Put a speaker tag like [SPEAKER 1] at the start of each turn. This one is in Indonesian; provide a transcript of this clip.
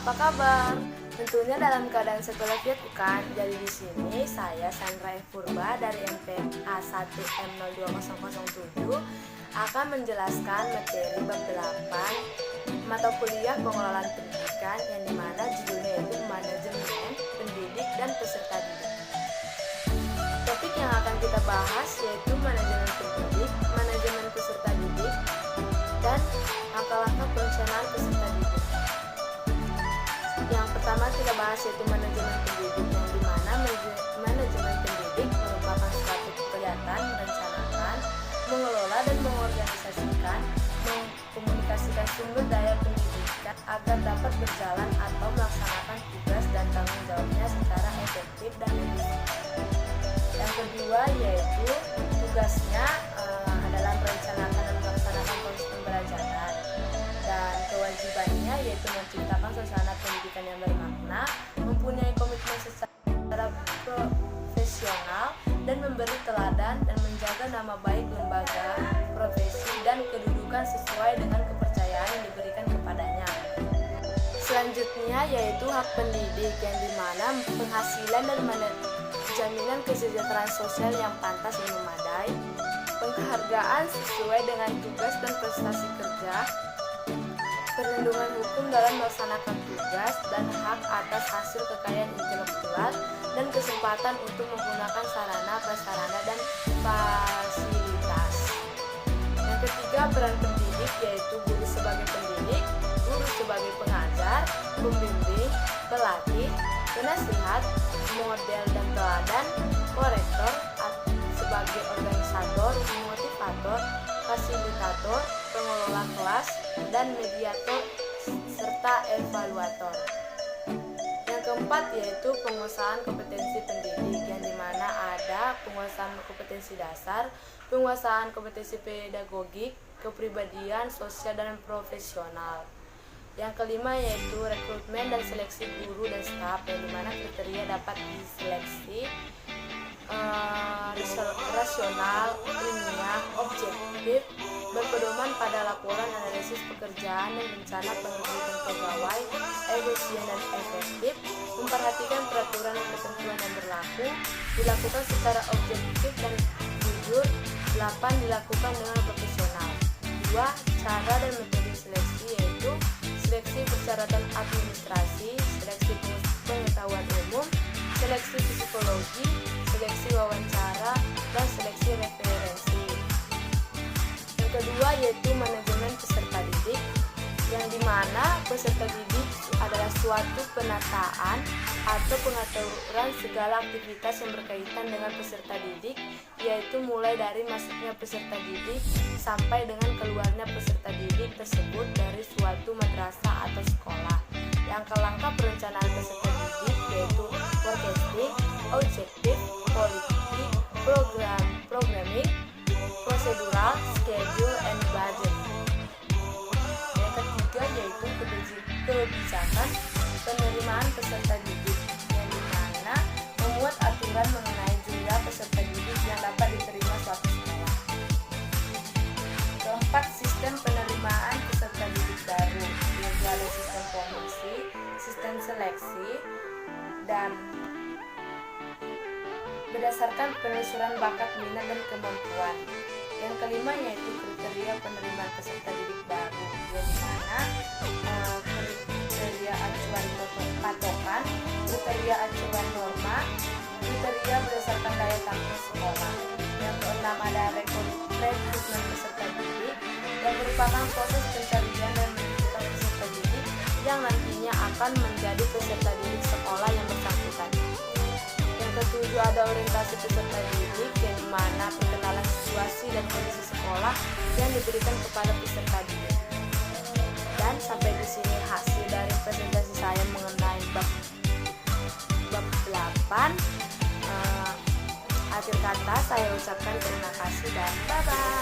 [SPEAKER 1] apa kabar? Tentunya dalam keadaan sekolah kan. Jadi di sini saya Sandra F. Purba dari MPA 1M02007 akan menjelaskan materi bab 8 mata kuliah pengelolaan pendidikan yang dimana judulnya yaitu manajemen pendidik dan peserta didik. Topik yang akan kita bahas yaitu manajemen pendidik, manajemen peserta didik, dan langkah-langkah perencanaan peserta didik. Yang pertama kita bahas yaitu manajemen pendidik, yang dimana manajemen pendidik merupakan suatu kegiatan merencanakan, mengelola dan mengorganisasikan, mengkomunikasikan sumber daya pendidikan agar dapat berjalan atau melaksanakan tugas dan tanggung jawabnya secara efektif dan efisien. Yang kedua yaitu tugasnya adalah merencanakan dan melaksanakan proses pembelajaran, dan kewajibannya yaitu menciptakan suasana pendidikan yang bermakna, mempunyai komitmen secara profesional dan memberi teladan dan menjaga nama baik lembaga, profesi, dan kedudukan sesuai dengan kepercayaan yang diberikan kepadanya. Selanjutnya yaitu hak pendidik, yang dimana penghasilan dan jaminan kesejahteraan sosial yang pantas dan memadai, penghargaan sesuai dengan tugas dan prestasi kerja, perlindungan hukum dalam melaksanakan tugas, dan hak atas hasil kekayaan intelektual dan kesempatan untuk menggunakan sarana, prasarana, dan fasilitas. Yang ketiga, peran pendidik yaitu guru sebagai pendidik, guru sebagai pengajar, pembimbing, pelatih, penasihat, model dan teladan, korektor sebagai organisator, motivator, fasilitator, pengelola kelas, dan mediator serta evaluator. Yang keempat yaitu penguasaan kompetensi pendidik, yang dimana ada penguasaan kompetensi dasar, penguasaan kompetensi pedagogik, kepribadian, sosial, dan profesional. Yang kelima yaitu rekrutmen dan seleksi guru dan staf, yang dimana kriteria dapat diseleksi rasional, ilmiah, objektif, berpedoman pada laporan analisis pekerjaan dan rencana penerbitan pegawai, efisien dan efektif, memperhatikan peraturan dan ketentuan yang berlaku, dilakukan secara objektif dan jujur. 8. Dilakukan dengan profesional. 2. Cara dan metode seleksi yaitu seleksi persyaratan administrasi, seleksi pengetahuan umum, seleksi psikologi, seleksi wawancara, dan seleksi referensi. Yang kedua yaitu manajemen peserta didik, yang dimana peserta didik adalah suatu penataan atau pengaturan segala aktivitas yang berkaitan dengan peserta didik, yaitu mulai dari masuknya peserta didik sampai dengan keluarnya peserta didik tersebut dari suatu madrasah atau sekolah. Langkah-langkah perencanaan peserta didik yaitu forecasting, objektif, politik, programming, prosedural, schedule, and budget. Yang ketiga yaitu kebijakan penerimaan peserta didik, yang dimana membuat aturan mengenai jumlah peserta didik yang dapat diterima suatu sekolah. Keempat, sistem penerimaan peserta didik baru, yaitu ada sistem promosi, sistem seleksi, dan berdasarkan penelusuran bakat, minat, dan kemampuan. Yang kelima yaitu kriteria penerimaan peserta didik baru, yang dimana kriteria acuan patokan, kriteria acuan norma, kriteria berdasarkan daya tampung sekolah. Yang keenam ada rekrutmen peserta didik, yang merupakan proses pencarian dan menentukan peserta didik yang nantinya akan menjadi peserta didik sekolah yang bersangkutan. Yang ketujuh ada orientasi peserta didik, yang dimana perkenalan situasi dan kondisi sekolah yang diberikan kepada peserta didik. Dan sampai di sini hasil dari presentasi saya mengenai bab 8. Akhir kata saya ucapkan terima kasih dan bye-bye.